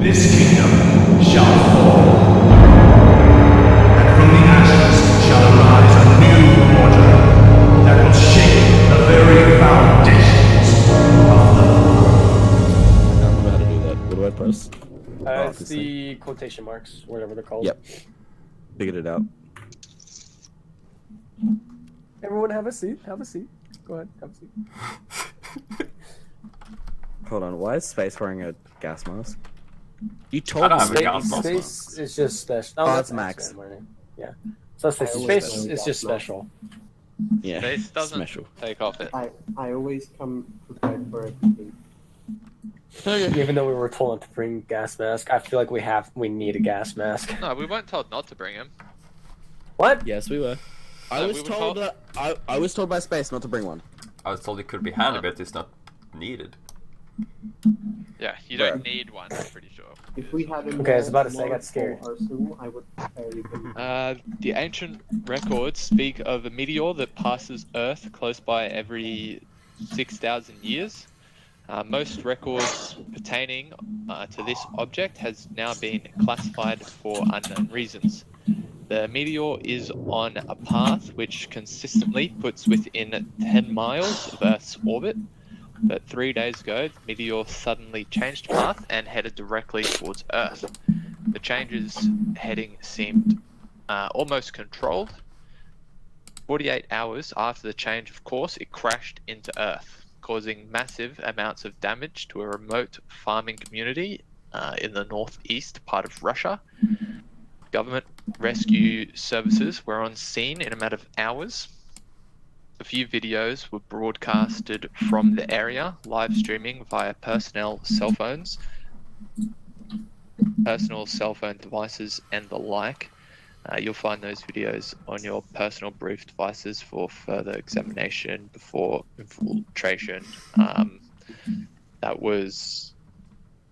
This kingdom shall fall, and from the ashes shall arise a new order that will shake the very foundations of the world. I don't remember how to do that. What do I press? It's the quotation marks, whatever they're called. Yep. Figured it out. Everyone have a seat. Have a seat. Go ahead. Have a seat. Hold on. Why is Space wearing a gas mask? You I told don't me. have a gas mask. Space is just special. Oh, that's it's Max. Yeah. So that's space is just special. Yeah. Space doesn't Special. take off it. I always come prepared for everything. Even though we were told not to bring gas mask, I feel like we need a gas mask. No, we weren't told not to bring him. What? Yes, we were. I No, was we were told told- that I was told by Space not to bring one. I was told it could be handy, but it's not needed. Yeah, you don't need one, I'm pretty sure. If we had a Okay, I was about to say I got scared. arsenal, I would prepare even. The ancient records speak of a meteor that passes Earth close by every 6,000 years. Most records pertaining to this object has now been classified for unknown reasons. The meteor is on a path which consistently puts within 10 miles of Earth's orbit, but 3 days ago, the meteor suddenly changed path and headed directly towards Earth. The change's heading seemed almost controlled. 48 hours after the change of course, it crashed into Earth, causing massive amounts of damage to a remote farming community in the northeast part of Russia. Government rescue services were on scene in a matter of hours. A few videos were broadcasted from the area, live streaming via personal cell phone devices and the like. You'll find those videos on your personal brief devices for further examination before infiltration.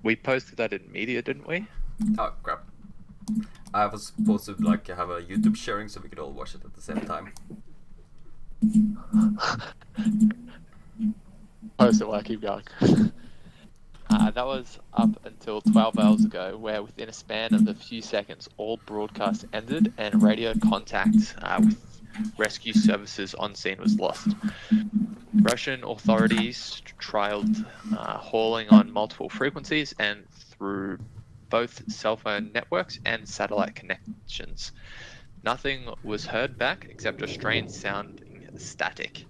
We posted that in media, didn't we? Oh crap. I was supposed to have a YouTube sharing so we could all watch it at the same time. Post it while I keep going. That was up until 12 hours ago, where within a span of a few seconds, all broadcasts ended and radio contact with rescue services on scene was lost. Russian authorities trialed hauling on multiple frequencies and through both cell phone networks and satellite connections. Nothing was heard back except a strange sounding static.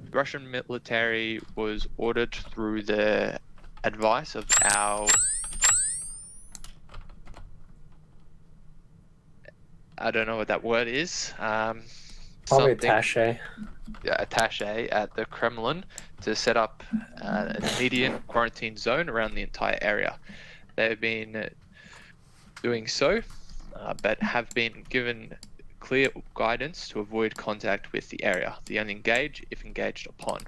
The Russian military was ordered through the advice of our I don't know what that word is. Probably something- attaché. attaché at the Kremlin to set up an immediate quarantine zone around the entire area. They've been doing so, but have been given clear guidance to avoid contact with the area. They only engage if engaged upon.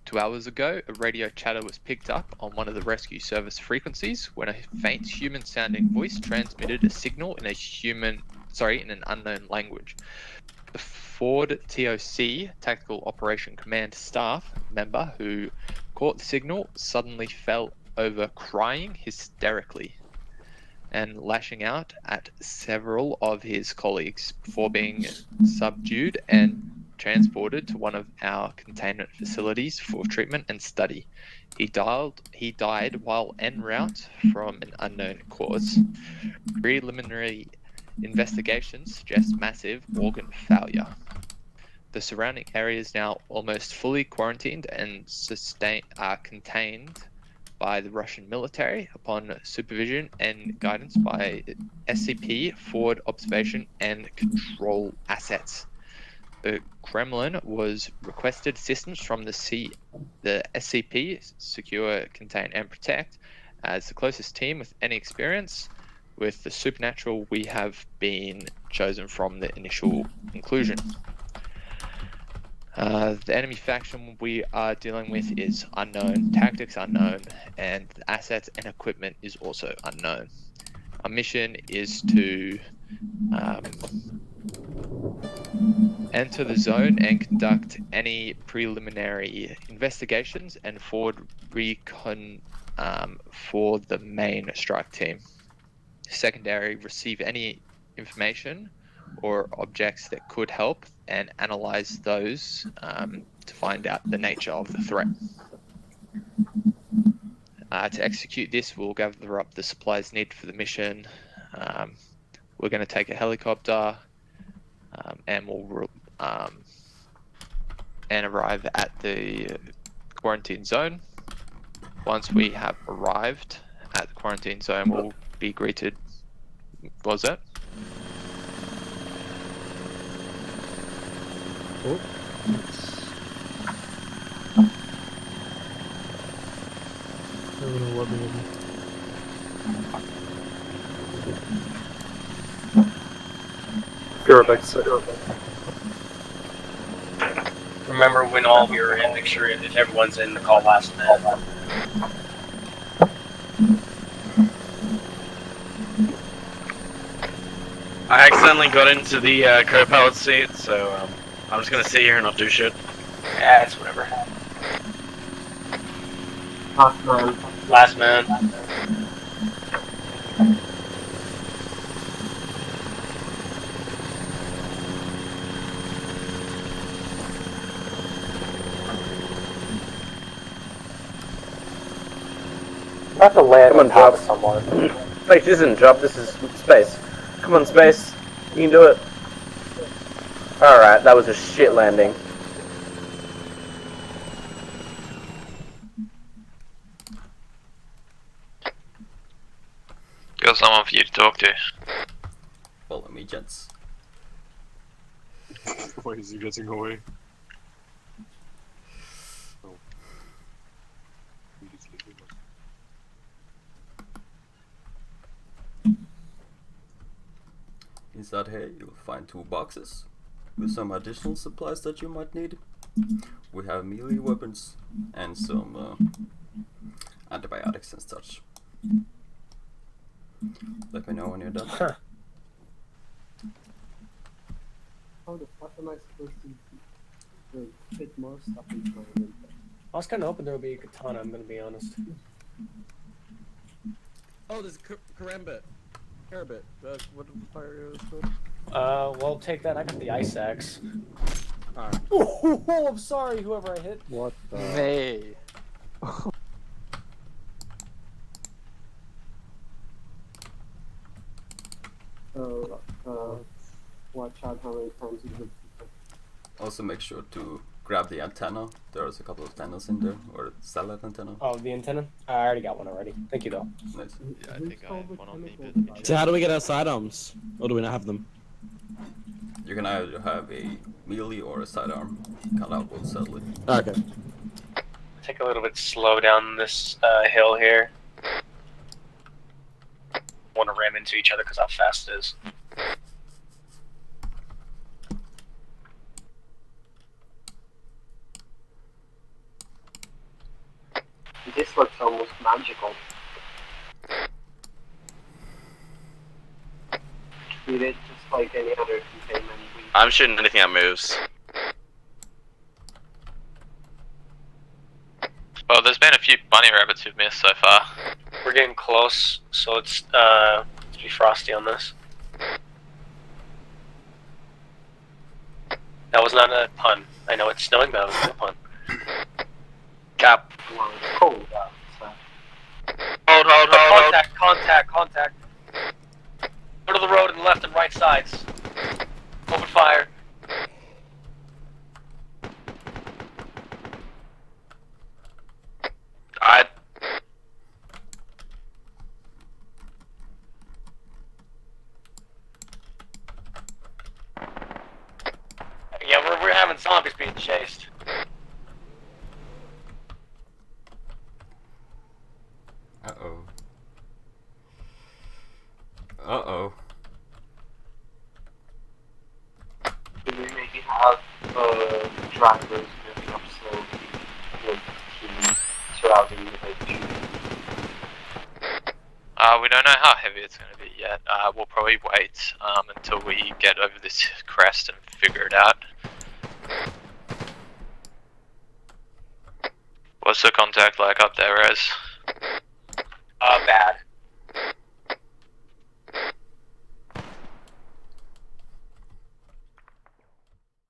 2 hours ago, a radio chatter was picked up on one of the rescue service frequencies when a faint human-sounding voice transmitted a signal in an unknown language. The Ford TOC, Tactical Operation Command staff member who caught the signal suddenly fell over crying hysterically and lashing out at several of his colleagues before being subdued and transported to one of our containment facilities for treatment and study. He died while en route from an unknown cause. Preliminary investigations suggest massive organ failure. The surrounding area is now almost fully quarantined and contained by the Russian military upon supervision and guidance by SCP, Forward Observation and Control Assets. The Kremlin was requested assistance from the SCP, Secure, Contain and Protect, as the closest team with any experience. With the supernatural, we have been chosen from the initial inclusion. The enemy faction we are dealing with is unknown, tactics unknown, and the assets and equipment is also unknown. Our mission is to enter the zone and conduct any preliminary investigations and forward for the main strike team. Secondary, receive any information or objects that could help and analyze those to find out the nature of the threat. To execute this, we'll gather up the supplies needed for the mission. We're going to take a helicopter and we'll and arrive at the quarantine zone. Once we have arrived at the quarantine zone, we'll be greeted. What was that? Oh. Remember when all of you are in, make sure if everyone's in the call last man. I accidentally got into the co-pilot seat, so I'm just gonna sit here and not do shit. Yeah, it's whatever. Last man. Last man. I have to land on top of someone. Like, this isn't job, this is space. Come on, space. You can do it. Alright, that was a shit landing. Got someone for you to talk to. Follow me, gents. Why is he getting away? Oh. Inside here, you'll find 2 boxes with some additional supplies that you might need. We have melee weapons and some antibiotics and such. Let me know when you're done. How the fuck am I supposed to fit more stuff into my inventory? I was kind of hoping there would be a katana, I'm gonna be honest. Oh, there's Karambit. Karambit. What the fire is called? Well, take that. I got the ice axe. Alright. Oh, I'm sorry, whoever I hit. What the? Hey. So, watch out how many times you hit people. Also make sure to grab the antenna. There's a couple of antennas in there, or satellite antenna. Oh, the antenna? I already got one already. Thank you, though. Nice. Yeah, I think I have one on me, but let me check. So how do we get our sidearms? Or do we not have them? You can either have a melee or a sidearm. Cut out both sadly. Okay. Take a little bit slow down this hill here. Want to ram into each other because how fast it is. This looks almost magical. Treat it just like any other containment. I'm shooting anything that moves. Well, there's been a few bunny rabbits who've missed so far. We're getting close, so it's to be frosty on this. That was not a pun. I know it's snowing, but that was not a pun. Cap. Well, it's cold out, so. Hold. Contact. Go to the road on the left and right sides. Open fire. Yeah, we're having zombies being chased. Uh-oh. Uh-oh. Do we maybe have drivers moving up slowly with teams surrounding the HQ? We don't know how heavy it's going to be yet. We'll probably wait until we get over this crest and figure it out. What's the contact like up there, Rez?